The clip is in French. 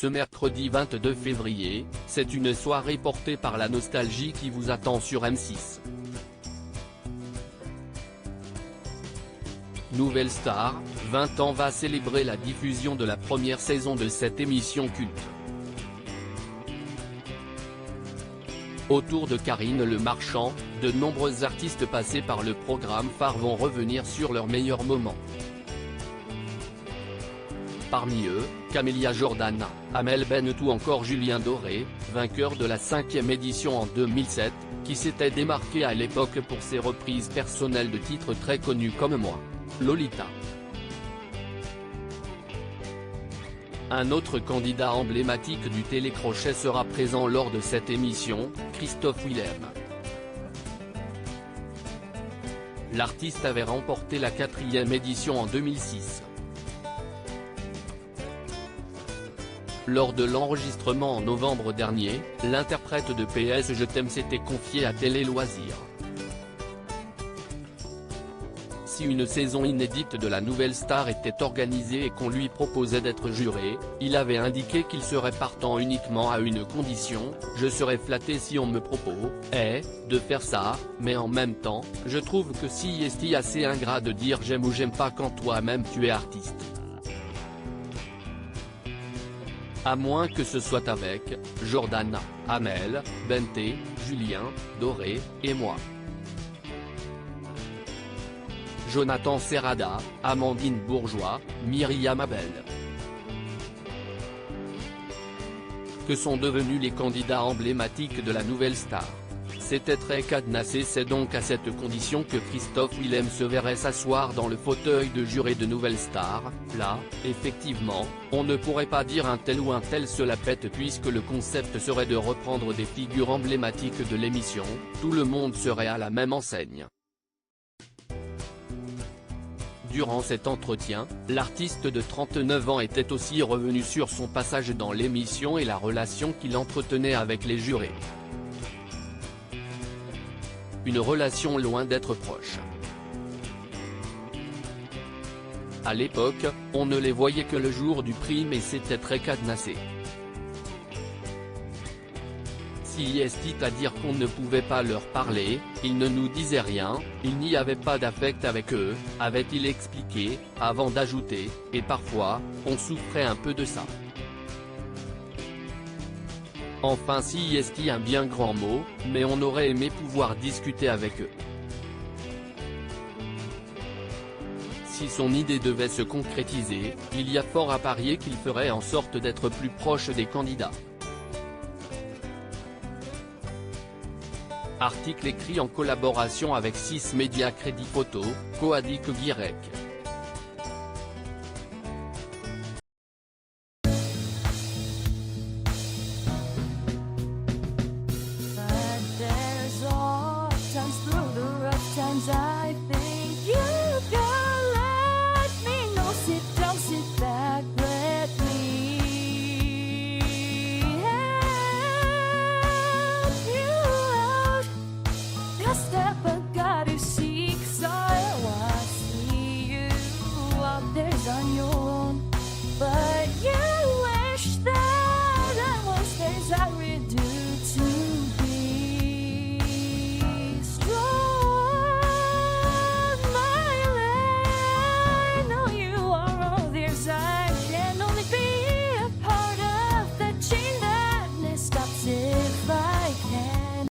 Ce mercredi 22 février, c'est une soirée portée par la nostalgie qui vous attend sur M6. Nouvelle Star, 20 ans va célébrer la diffusion de la première saison de cette émission culte. Autour de Karine Le Marchand, de nombreux artistes passés par le programme phare vont revenir sur leurs meilleurs moments. Parmi eux, Camélia Jordana, Amel Bent ou encore Julien Doré, vainqueur de la 5e édition en 2007, qui s'était démarqué à l'époque pour ses reprises personnelles de titres très connus comme Moi, Lolita. Un autre candidat emblématique du télécrochet sera présent lors de cette émission, Christophe Willem. L'artiste avait remporté la 4e édition en 2006. Lors de l'enregistrement en novembre dernier, l'interprète de PS Je t'aime s'était confié à Télé Loisirs. Si une saison inédite de la Nouvelle Star était organisée et qu'on lui proposait d'être juré, il avait indiqué qu'il serait partant uniquement à une condition: je serais flatté si on me propose, de faire ça, mais en même temps, je trouve que si est assez ingrat de dire j'aime ou j'aime pas quand toi-même tu es artiste. À moins que ce soit avec Jordana, Amel Bent, Julien Doré et moi. Jonathan Serrada, Amandine Bourgeois, Myriam Abel. Que sont devenus les candidats emblématiques de la Nouvelle Star? C'était très cadenassé. C'est donc à cette condition que Christophe Willem se verrait s'asseoir dans le fauteuil de juré de Nouvelle Star. Là, effectivement, on ne pourrait pas dire un tel ou un tel se la pète puisque le concept serait de reprendre des figures emblématiques de l'émission, tout le monde serait à la même enseigne. Durant cet entretien, l'artiste de 39 ans était aussi revenu sur son passage dans l'émission et la relation qu'il entretenait avec les jurés. Une relation loin d'être proche. À l'époque, on ne les voyait que le jour du prix mais c'était très cadenassé. Si est à dire qu'on ne pouvait pas leur parler, ils ne nous disaient rien, il n'y avait pas d'affect avec eux, avait-il expliqué, avant d'ajouter, et parfois, on souffrait un peu de ça. Enfin si est un bien grand mot, mais on aurait aimé pouvoir discuter avec eux. Si son idée devait se concrétiser, il y a fort à parier qu'il ferait en sorte d'être plus proche des candidats. Article écrit en collaboration avec 6 médias Crédit Photo, Coadic Guirec. But there's all times through the rough times I